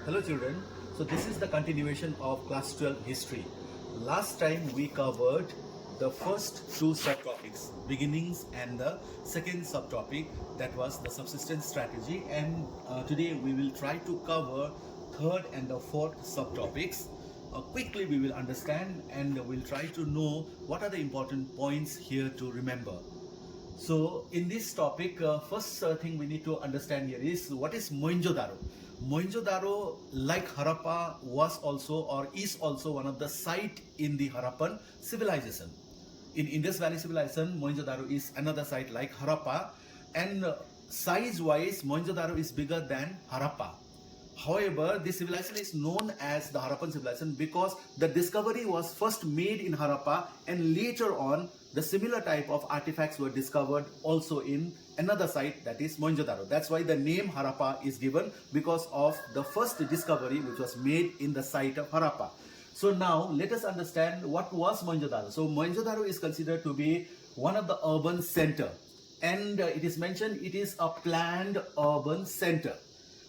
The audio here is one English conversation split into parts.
Hello children, so this is the continuation of class 12 history. Last time we covered the first two subtopics, beginnings, and the second subtopic, that was the subsistence strategy, and today we will try to cover third and the fourth subtopics. Quickly we will understand and we'll try to know what are the important points here to remember. So in this topic, first thing we need to understand here is what is Mohenjodaro. Mohenjodaro, like Harappa, was also or is also one of the site in the Harappan civilization. In Indus Valley civilization, Mohenjodaro is another site like Harappa, and size-wise, Mohenjodaro is bigger than Harappa. However, this civilization is known as the Harappan civilization because the discovery was first made in Harappa, and later on the similar type of artifacts were discovered also in another site, that is Mohenjodaro. That's why the name Harappa is given, because of the first discovery which was made in the site of Harappa. So now let us understand what was Mohenjodaro. So Mohenjodaro is considered to be one of the urban center, and it is mentioned it is a planned urban center.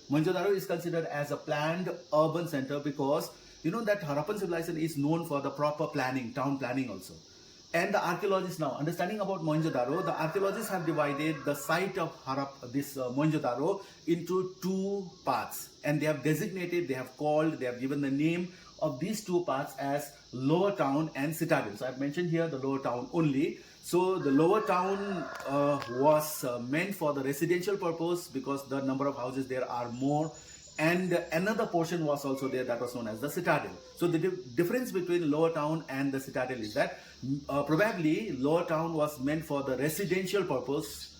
Mohenjodaro is considered as a planned urban center because you know that Harappan civilization is known for the proper planning, town planning also. And the archaeologists now, understanding about Mohenjodaro, the archaeologists have divided the site of Mohenjodaro into two parts. And they have designated, they have called, they have given the name of these two parts as Lower Town and Citadel. So I have mentioned here the Lower Town only. So the Lower Town was meant for the residential purpose because the number of houses there are more. And another portion was also there that was known as the Citadel. So the difference between Lower Town and the Citadel is that probably Lower Town was meant for the residential purpose.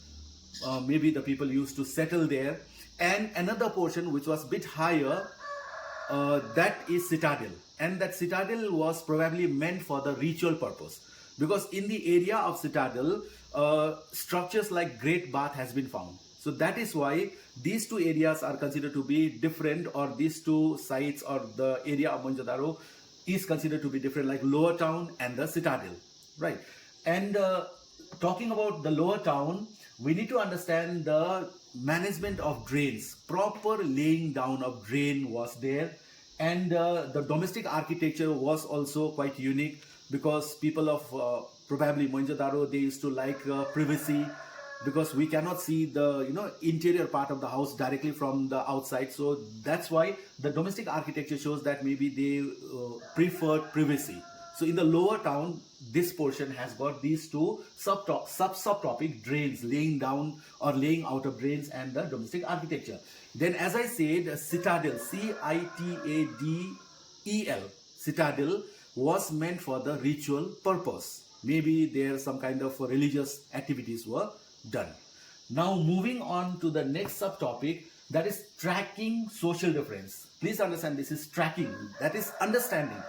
Maybe the people used to settle there. And another portion which was a bit higher, that is Citadel. And that Citadel was probably meant for the ritual purpose. Because in the area of Citadel, structures like Great Bath has been found. So that is why these two areas are considered to be different, or these two sites or the area of Mohenjodaro is considered to be different, like Lower Town and the Citadel, right? And talking about the Lower Town, we need to understand the management of drains. Proper laying down of drain was there, and the domestic architecture was also quite unique because people of probably Mohenjodaro, they used to like privacy, because we cannot see the interior part of the house directly from the outside. So that's why the domestic architecture shows that maybe they preferred privacy. So in the Lower Town, this portion has got these two subtopic: drains, laying down or laying out of drains, and the domestic architecture. Then, as I said, Citadel, Citadel, Citadel was meant for the ritual purpose. Maybe there some kind of religious activities were done. Now moving on to the next subtopic, that is tracking social difference. Please understand, this is tracking, that is understanding.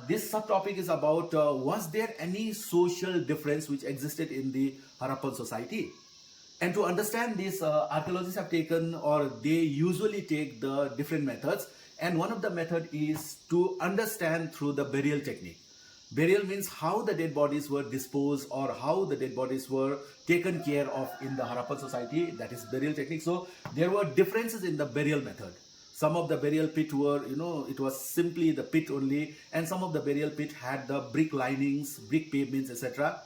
This subtopic is about was there any social difference which existed in the Harappan society? And to understand this, archaeologists have taken, or they usually take, the different methods. And one of the method is to understand through the burial technique. Burial means how the dead bodies were disposed or how the dead bodies were taken care of in the Harappan society. That is burial technique. So there were differences in the burial method. Some of the burial pit were, it was simply the pit only, and some of the burial pit had the brick linings, brick pavements, etc.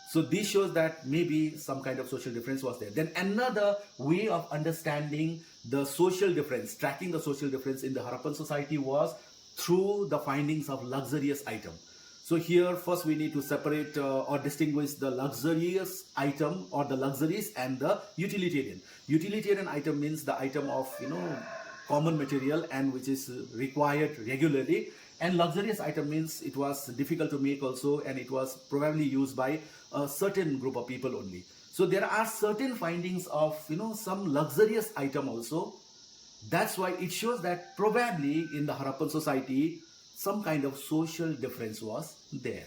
So this shows that maybe some kind of social difference was there. Then another way of understanding the social difference, tracking the social difference in the Harappan society, was through the findings of luxurious item. So here first we need to separate or distinguish the luxurious item or the luxuries and the utilitarian. Utilitarian item means the item of common material and which is required regularly, and luxurious item means it was difficult to make also, and it was probably used by a certain group of people only. So there are certain findings of some luxurious item also. That's why it shows that probably in the Harappan society some kind of social difference was there.